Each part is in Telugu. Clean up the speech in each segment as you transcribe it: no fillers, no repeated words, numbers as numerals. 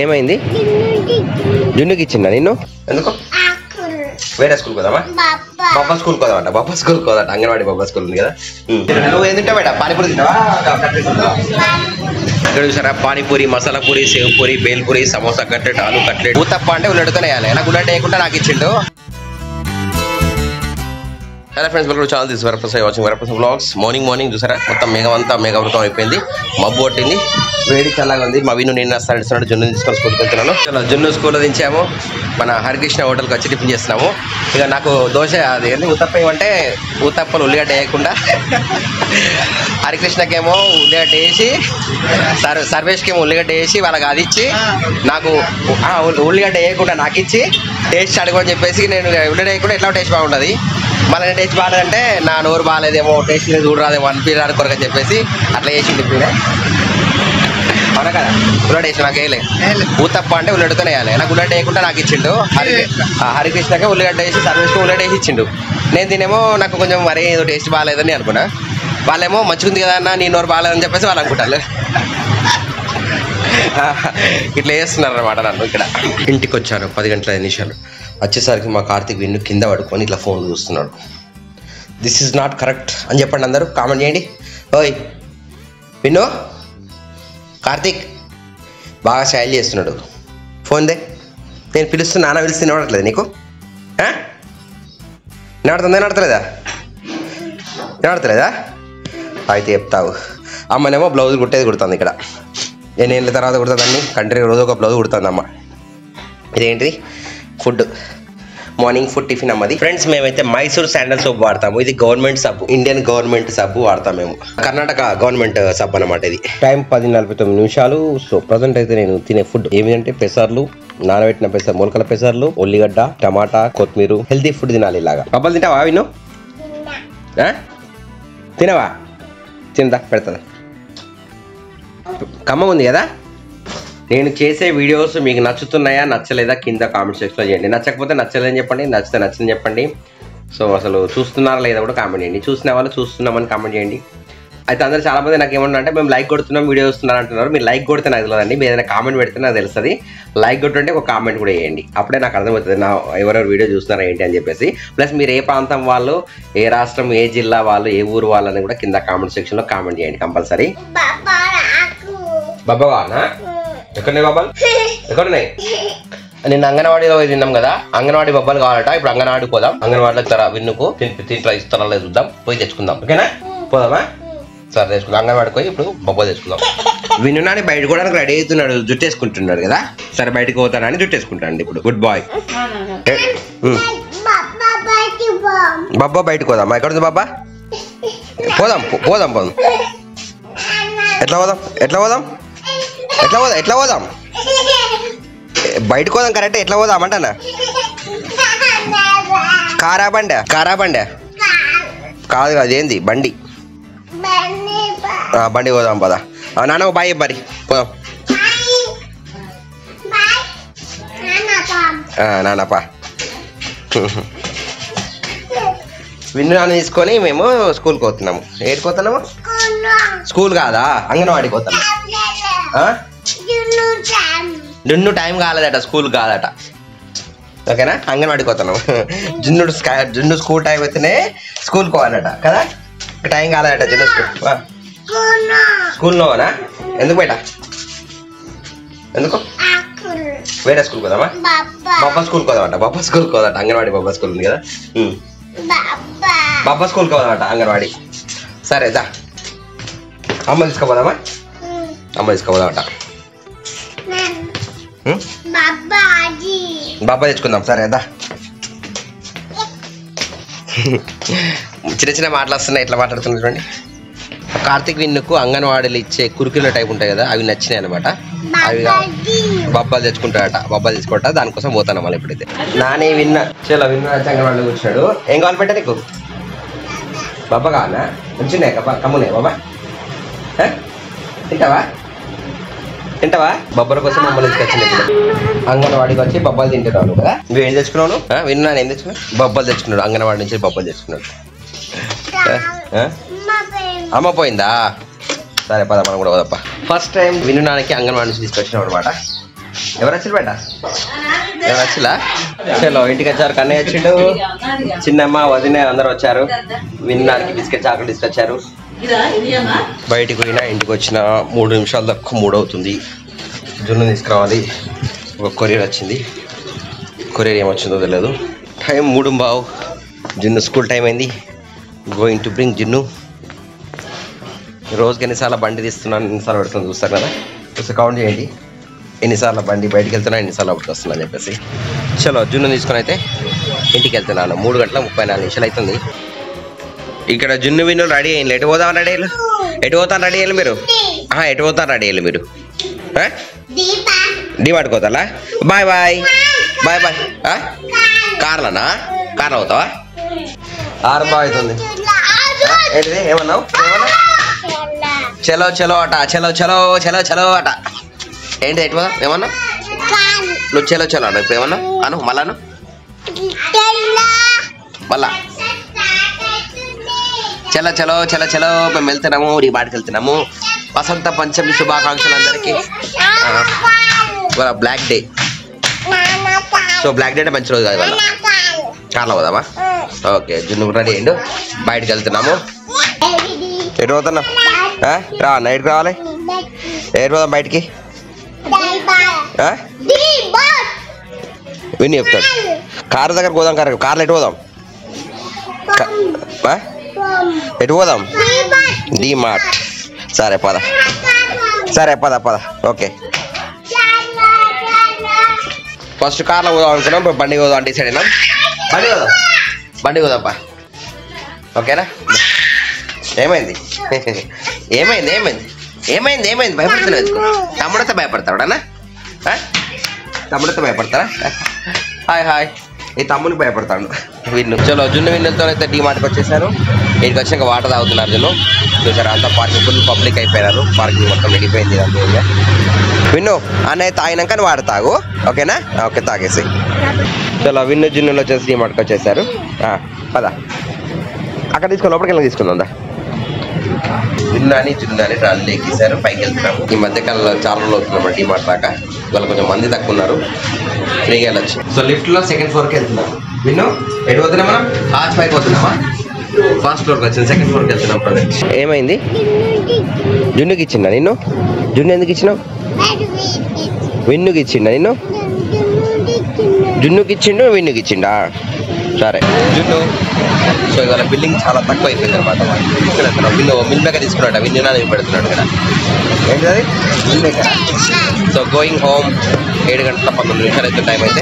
ఏమైంది? జున్నుకి ఇచ్చిందా నిన్ను? ఎందుకు? వేరే స్కూల్ పోదామా? బాబా స్కూల్ పోదామంట. బాబా స్కూల్ పోదాట. అంగన్వాడీ బాబా స్కూల్ ఉంది కదా. నువ్వు ఏం తింటావు బేట? పానీపూరి తింటావా? ఇక్కడ చూసారా, panipuri, masala puri, save puri, bale puri, samosa cutlet, ఆలు కట్లెట్. ఊతప్ప అంటే ఉల్లెడతోనే వేయాలి. నాకు ఉల్లెడ వేయకుండా నాకు ఇచ్చిండు. Hello friends, welcome to channel. This Varaprasad watching Varaprasad vlogs. Morning చూసారా, మొత్తం మేఘమంతా మేఘవృతం అయిపోయింది. మబ్బు కొట్టింది, వేడి చల్లగా ఉంది. మా విను నేను నడుస్తున్నాడు. జున్ను తీసుకొని స్కూల్కి వెళ్తున్నాను. జున్ను స్కూల్లో దించాము. మన హరికృష్ణ హోటల్కి వచ్చి టిఫిన్ చేస్తున్నాము. ఇక నాకు దోశ అది ఏంటి ఉత్తప్ప ఏమంటే ఉత్తప్పలు ఉల్లిగడ్డ వేయకుండా, హరికృష్ణకేమో ఉల్లిగడ్డ వేసి, సర్వేష్కేమో ఉల్లిగడ్డ వేసి వాళ్ళకి అది ఇచ్చి, నాకు ఉల్లిగడ్డ వేయకుండా నాకు ఇచ్చి టేస్ట్ అడగమని చెప్పేసి, నేను ఉల్లిగడ్డ వేయకుండా ఎట్లా టేస్ట్ బాగుంటుంది, మళ్ళీ టేస్ట్ బాగాలేదంటే నా నోరు బాగాలేదేమో, టేస్ట్ చూడరాదేమో అనిపించడానికి కొరకు చెప్పేసి అట్లా వేసింది. ఇప్పుడు అవునా కదా, ఉల్లడ వేసి నాకు వేయలే. ఊతప్ప అంటే ఉల్లడితోనే వేయాలి. నాకు ఉల్లడ వేయకుండా నాకు ఇచ్చిండు. హరికృష్ణకే ఉల్లిగడ్డ వేసి, సర్వేష్కి ఉల్లడ వేసి ఇచ్చిండు. నేను తినేమో నాకు కొంచెం మరీ ఏదో టేస్ట్ బాగాలేదని అనుకున్నా. వాళ్ళేమో మంచిగుంది కదా అన్న, నీ నోరు బాగాలేదని చెప్పేసి వాళ్ళు అనుకుంటారు. ఇట్లా వేస్తున్నారు అన్నమాట నన్ను. ఇక్కడ ఇంటికి వచ్చాను 10 గంటల 5 నిమిషాలు. వచ్చేసరికి మా కార్తీక్ విన్ను కింద పడుకొని ఇట్లా ఫోన్ చూస్తున్నాడు. దిస్ ఈజ్ నాట్ కరెక్ట్ అని చెప్పండి అందరూ, కామెంట్ చేయండి. ఓయ్ విన్ను, కార్తీక్ బాగా స్టైల్ చేస్తున్నాడు. ఫోన్ దే, నేను పిలుస్తున్నా, నాన్న పిలిస్తే వినపడట్లేదు నీకు? వినపడతలేదా? అయితే చెప్తావు. అమ్మనేమో బ్లౌజ్ కుట్టేది కుడుతుంది. ఇక్కడ 8 ఏళ్ళ తర్వాత కుడుతుందండి. కంటిన్యూ రోజు ఒక బ్లౌజ్ కుడుతుంది అమ్మ. ఇదేంటిది? ఫుడ్, మార్నింగ్ ఫుడ్ టిఫిన్ అమ్మది. ఫ్రెండ్స్, మేమైతే మైసూర్ శాండల్ సోప్ వాడతాము. ఇది గవర్నమెంట్ సబ్బు, ఇండియన్ గవర్నమెంట్ సబ్బు వాడతాం మేము. కర్ణాటక గవర్నమెంట్ సబ్బు అనమాట ఇది. టైం 10:49 నిమిషాలు. సో ప్రజెంట్ అయితే నేను తినే ఫుడ్ ఏమిటంటే పెసర్లు, నానబెట్టిన పెసర్, మొలకల పెసర్లు, ఉల్లిగడ్డ, టమాటా, కొత్తిమీర. హెల్తీ ఫుడ్ తినాలి ఇలాగా. బబ్బలు తింటావా విను? తినవా? తిందా, పెడతా. ఖమ్మం ఉంది కదా. నేను చేసే వీడియోస్ మీకు నచ్చుతున్నాయా నచ్చలేదా కింద కామెంట్ సెక్షన్లో చేయండి. నచ్చకపోతే నచ్చలేదని చెప్పండి, నచ్చితే నచ్చని చెప్పండి. సో అసలు చూస్తున్నారా లేదా కూడా కామెంట్ చేయండి. చూసిన వాళ్ళు చూస్తున్నామని కామెంట్ చేయండి. అయితే అందరూ చాలామంది నాకు ఏమన్నా అంటే మేము లైక్ కొడుతున్నాం, వీడియో చూస్తున్నారు అంటున్నారు. మీరు లైక్ కొడితే నాకు తెలియదండి, మీరు ఏదైనా కామెంట్ పెడితే నాకు తెలుస్తుంది. లైక్ కొట్టుంటే ఒక కామెంట్ కూడా వేయండి, అప్పుడే నాకు అర్థమవుతుంది నా ఎవరెవరు వీడియో చూస్తున్నారా ఏంటి అని చెప్పేసి. ప్లస్ మీరు ఏ ప్రాంతం వాళ్ళు, ఏ రాష్ట్రం, ఏ జిల్లా వాళ్ళు, ఏ ఊరు వాళ్ళని కూడా కింద కామెంట్ సెక్షన్లో కామెంట్ చేయండి కంపల్సరీ. బాబానా ఎక్కడున్నాయి బాబాలు? ఎక్కడున్నాయి? నిన్న అంగన్వాడీలో తిన్నాం కదా, అంగన్వాడీ బొబ్బలు కావాలట. ఇప్పుడు అంగన్వాడికి పోదాం. అంగన్వాడిలో తర విన్నుకు తింట్లో ఇస్తారా లేదు చూద్దాం, పోయి తెచ్చుకుందాం. ఓకేనా, పోదామా? సరే తెచ్చుకుందాం. అంగన్వాడికి పోయి ఇప్పుడు బొబ్బలు తెచ్చుకుందాం. విన్ను నాని బయట కూడా రెడీ అవుతున్నాడు, జుట్టు వేసుకుంటున్నాడు కదా. సరే బయటకు పోతానని జుట్టు వేసుకుంటాడు ఇప్పుడు. Good bye. బాబా బయటకు పోదామా? ఎక్కడ ఉంది బాబా? పోదాం పోదాం పోదాం. ఎట్లా పోదాం? బయటకు పోదాం. కరెక్ట్, ఎట్లా పోదాం అంటానా? కారా బండి కాదు, అదేంది బండి. బండి పోదాం పదా. నాన్న బాయ్ మరి పోదాం. నాన్నపా విన్ను నాన్న తీసుకొని మేము స్కూల్కి పోతున్నాము. ఏడికి పోతున్నాము? స్కూల్ కాదా, అంగన్వాడికి పోతున్నాము. జున్ను టైం కాలేదట, స్కూల్ కాదట. ఓకేనా, అంగన్వాడికి పోతున్నాము. జున్ను స్కూల్ టైం అయితేనే స్కూల్కి పోవాలట కదా. టైం కాలేదట జున్ను స్కూల్లోనా? ఎందుకు బయట? ఎందుకు? వేరే స్కూల్కి పోదామా? బాబా స్కూల్కి పోదామట. బాబా స్కూల్కి పోదాట, అంగన్వాడి బాబా స్కూల్ ఉంది కదా. బాబా స్కూల్కి పోదామట అంగన్వాడి. సరే దా, అమ్మ తీసుకోపోదామా? అమ్మ తీసుకోపోదామట. బాబా తెచ్చుకుందాం. సరే దా. చిన్న చిన్న మాటలు వస్తున్నాయి, ఎట్లా మాట్లాడుతున్నారు చూడండి. కార్తీక్ విన్నుకు అంగన్వాడీలు ఇచ్చే కురుకుల టైప్ ఉంటాయి కదా, అవి నచ్చినాయి అనమాట. అవి బొబ్బలు తెచ్చుకుంటాడట. బొబ్బలు తెచ్చుకుంటా, దానికోసం పోతాను మళ్ళీ. ఇప్పుడైతే నానే విన్న చాలా విన్న అంగన్వాడీలో కూర్చున్నాడు. ఏం కావాలి పెట్టా నీకు? బొబ్బ కావాలా? వచ్చినాయి కమ్మున్నాయి బాబా. తింటావా? బొబ్బల కోసం మమ్మల్ని తీసుకొచ్చింది. ఇప్పుడు అంగన్వాడికి వచ్చి బొబ్బలు తింటున్నాను కదా. నువ్వు ఏం తెచ్చుకున్నావు? విన్నా ఏం తెచ్చుకున్నావు? బొబ్బలు తెచ్చుకున్నాడు. అంగన్వాడి నుంచి బొబ్బలు తెచ్చుకున్నాడు. అమ్మ పోయిందా? సరే పద మనం కూడా పోదప్ప. ఫస్ట్ టైం విన్ను నాన్నకి అంగన్వాడి నుంచి తీసుకొచ్చినాం అనమాట. ఎవరు వచ్చారు బేట? ఎవరు వచ్చిలా? చలో ఇంటికి వచ్చారు. కన్నయ్య వచ్చిండు, చిన్నమ్మ వదిన అందరు వచ్చారు. విన్నానికి బిస్కెట్ చాక్లెట్ తీసుకొచ్చారు. బయటికి పోయినా ఇంటికి వచ్చిన 3 నిమిషాలు తక్కువ 3 అవుతుంది. జున్ను తీసుకురావాలి. ఒక కొరియర్ వచ్చింది. కొరియర్ ఏమొచ్చిందో తెలియదు. టైం 3:15. జున్ను స్కూల్ టైం అయింది. గోయింగ్ టు బ్రింగ్ జున్ను. రోజుకి ఎన్నిసార్లు బండి తీస్తున్నాను, ఎన్నిసార్లు పెడుతుంది చూస్తారు కదా. చూస్తే కౌంట్ చేయండి, ఎన్నిసార్లు బండి బయటికి వెళ్తున్నా, ఎన్నిసార్లు ఒకటి వస్తున్నా అని చెప్పేసి. చలో జున్ను తీసుకొని అయితే ఇంటికి వెళ్తున్నాను. 3:34 అవుతుంది. ఇక్కడ జున్ను విన్ను రెడీ అయ్యింది. ఎటు పోతాను రెడీ అయ్యారు? ఎటు పోతాను రెడీ అయ్యారు మీరు? ఎటు పోతాను రెడీ అయ్యారు మీరు? డిమార్ట్కి పోతారా? Bye bye bye bye. కార్లోనా? కార్లో పోతావా? 6 అవుతుంది. ఏంటిది ఏమన్నావు? చలో చలో అట, చలో చలో చలో చలో అట. ఏంటి ఎటు పోదాం ఏమన్నా? నువ్వు చలో చలో అన్న. ఇప్పుడు ఏమన్నా అను, మళ్ళాను మళ్ళా. చలో చలో చలో చలో మేము వెళ్తున్నాము, డిమార్ట్కి వెళ్తున్నాము. వసంత పంచమి శుభాకాంక్షలు అందరికీ. Black day. So black day అంటే మంచి రోజు కాదు. వాళ్ళ కార్లో పోదామా? ఓకే జున్ను రెడీ అయ్యిండు. బయటకు వెళ్తున్నాము. ఎటు పోతున్నాం? రా నైట్కి రావాలి. ఎటు పోదాం బయటికి? విని చెప్తాడు. కారు దగ్గర పోదాం. కార్లో ఎటు పోదాం? ఎటు పోదాం? డిమార్ట్. సరే పద. సరే పద పద. ఓకే ఫస్ట్ కార్లో పోదాం అనుకున్నాం. ఇప్పుడు బండి పోదాం డిసైడ్ అయినాం. బండి పోదాంపా. ఓకేనా? ఏమైంది ఏమైంది ఏమైంది ఏమైంది ఏమైంది? భయపడుతున్నావు? తమ్ముడితో భయపడతాడు అన్న? తమ్ముడితో భయపడతారా? Hi hi. ఈ తమ్ముడికి భయపడతాడు విన్ను. చలో జున్ను విన్నులతో అయితే డిమార్ట్కి వచ్చేసారు. ఇంటికి వచ్చినాక వాటర్ తాగుతున్నారు జున్ను. చూసారు అంతా పార్కింగ్ ఫుల్ పబ్లిక్ అయిపోయినారు. పార్కింగ్ మొత్తం నిండిపోయింది. అందులో విన్ను అన్నయ్య తాగినాక వాటర్ తాగు. ఓకేనా? ఓకే తాగేసి. చలో విన్ను జున్నులు వచ్చేసి డిమార్ట్కి వచ్చేసారు. పద అక్కడ తీసుకుని లోపలికి వెళ్ళి తీసుకుందా. జున్నాని ట్రాలీ ఎక్కేసారు. పైకి వెళ్తున్నాము. ఈ మధ్యకాలంలో చాలా రోజులు అవుతున్నాం డిమార్ట్ దాకా. ఇవాళ కొంచెం మంది తక్కువ ఉన్నారు, ఫ్రీగా వెళ్ళొచ్చు. సో లిఫ్ట్లో 2nd ఫ్లోర్కి వెళ్తున్నాము. విన్ను ఎటు పోతున్నాం మనం? ఆర్చ్ పైకి పోతున్నామా? 1st ఫ్లోర్కి వచ్చింది. 2nd ఫ్లోర్కి వెళ్తున్నాం. ప్రజెంట్ ఏమైంది? జున్నుకి ఇచ్చిండా నిన్ను? జున్ను ఎందుకు ఇచ్చినావు? విన్నుకి ఇచ్చిండా నిన్ను? జున్నుకి ఇచ్చిండు, విన్నుకి ఇచ్చిండా? సరే జున్ను. సో ఇవాళ బిల్లింగ్ చాలా తక్కువ అయిపోయింది అనమాట. విన్ను మిల్ మేకర్ తీసుకున్నాడు. విన్ను నా పెడుతున్నాడు కదా. ఏంటది? Meal maker. So going home. 7:19 అయితే టైం అయితే.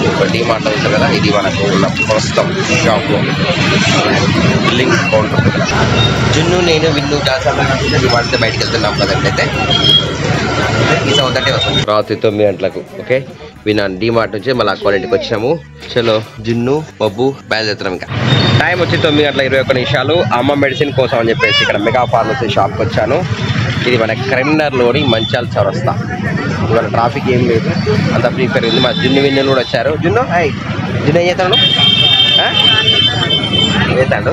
ఇప్పుడు డిమార్ట్ అవుతుంది కదా. ఇది మనకు ఉన్న ప్రస్తుతం షాప్లో బిల్లింగ్ కౌంటర్ ఉంటుంది కదా. జున్ను నేను విన్ను జాగ్రత్త డిమార్ట్ బయటకు వెళ్తున్నాం కదండి. అయితే ఈ సౌండ్ వస్తుంది రాత్రి 9 గంటలకు. ఓకే విన్నాను. డిమార్ట్ నుంచి మళ్ళీ అక్వాలిటీకి వచ్చినాము. చలో జున్ను బొబ్బు బయలుదేరుతున్నాం. ఇంకా టైం వచ్చి 9:21. అమ్మ మెడిసిన్ కోసం అని చెప్పేసి ఇక్కడ మెగా ఫార్మసీ షాప్కి వచ్చాను. ఇది మన కరీంనగర్లోని మంచాల చౌరస్తా. ఇవాళ ట్రాఫిక్ ఏం లేదు, అంత ఫ్రీ ఫైర్ ఉంది. మా జున్ను విన్నులు కూడా వచ్చారు. జున్ను జున్ను ఏం చేస్తాడు? చేస్తాడు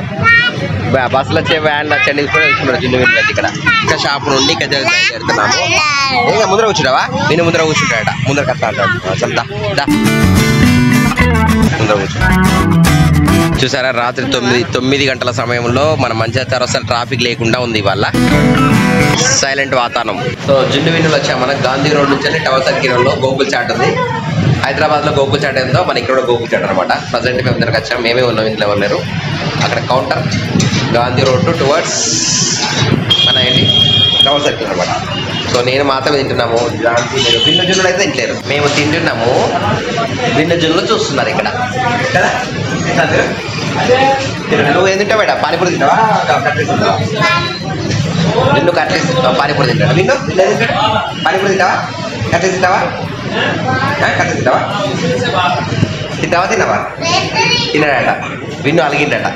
బస్సులు వచ్చే వ్యాన్లు వచ్చండి తీసుకున్నాడు జున్ను విన్ను. ఇక్కడ ఇంకా షాప్ నుండి ఇంకా బయలుదేరుతున్నాము. ఇంకా ముందర కూర్చుంటావా? విన్ను ముందర కూర్చుంటాడట. ముందర కస్తా అంటాడు. చల్దా ముందర కూర్చుంటా. చూసారా రాత్రి 9 గంటల సమయంలో మన మంచిర్యాల చౌరస్తా ట్రాఫిక్ లేకుండా ఉంది. ఇవాళ సైలెంట్ వాతావరణం. సో జున్ను విన్నులు వచ్చాము. మనకు గాంధీ రోడ్ నుంచి వెళ్ళి టవర్ సర్కిల్లో గోకుల్ చాట్ ఉంది. హైదరాబాద్లో గోకుల్ చాట్ ఏందో మన ఇక్కడ కూడా గోకుల్ చాట్ అనమాట. ప్రజెంట్ మేము అందరికి వచ్చాము. మేమే ఉన్నాం, ఇంట్లో ఎవరు లేరు. అక్కడ కౌంటర్ గాంధీ రోడ్ టువర్డ్స్ మన ఏంటి టవర్ సర్కిల్ అనమాట. సో నేను మాత్రమే తింటున్నాము. విన్ను జున్నులు అయితే తింటలేరు. మేము తింటున్నాము, విన్ను జున్నులు చూస్తున్నారు ఇక్కడ కదా. నువ్వు ఏం తింటావు మేడం? పానీపూరి తింటావా? విన్ను కట్లేసి పానీపూరి తింటాడు. విన్ను పానీపూరి తింటావా? కట్లేసి తింటావా? కట్లేసి తింటావా? తింటావా? తిన్నావా? తిన్నాడట విన్ను. అలిగిండట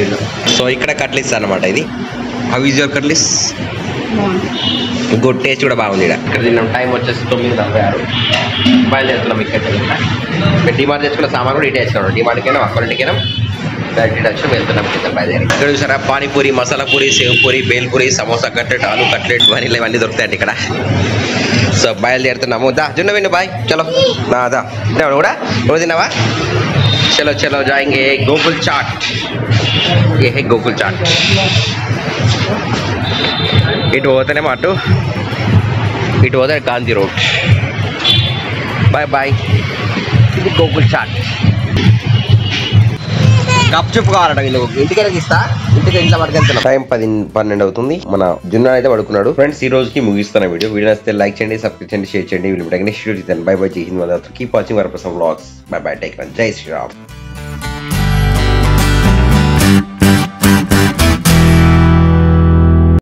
విన్ను. సో ఇక్కడ కట్లీస్ అనమాట. ఇది how is your cutlets? Good. Taste కూడా బాగుంది. ఇక్కడ తిన్నాం. టైం వచ్చేసి 9:46. బయలుదేరుతున్నాం. ఇక్కడ డిమార్ట్ తెచ్చుకున్న సామాన్ కూడా ఇటే వేసుకున్నాం. డిమార్ట్కి అయినా అక్వాలిటీకి అయినా డైరెక్ట్ వచ్చి వెళ్తున్నాం కింద బయలుదేరి. ఇక్కడ చూసారా panipuri, masala puri, save puri, bale puri, samosa cutlet, ఆలు కట్లెట్, వనీలా ఇవన్నీ దొరుకుతాయండి ఇక్కడ. సో బయలుదేరుతున్నాము. దా జున్న విన్ను బాయ్ చలో నా దా తిన్నావు కూడా నువ్వు తిన్నావా? చలో చలో జాయింగే గోకుల్ చాట్. ఏ హే గోకుల్ చాట్. ఇటు పోతేనేమో అటు ఇటు పోతే గాంధీ రోడ్. Bye bye. ఇది గోకుల్ చాట్. కప్ చెప్పు కావాలట ఇంటికైనా ఇస్తా. ఇంటికి ఇంట్లో పట్టుకెళ్తున్నా. టైం 10-12 అవుతుంది. మన జున్న అయితే పడుకున్నాడు. ఫ్రెండ్స్ ఈ రోజుకి ముగిస్తున్న వీడియో నచ్చితే లైక్ చేయండి, సబ్స్క్రైబ్ చేయండి, షేర్ చేయండి. వీళ్ళు నెక్స్ట్ వీడియో బై బై. జై Hind. Keep watching Varaprasad vlogs. By by. Take care. జై శ్రీరామ్.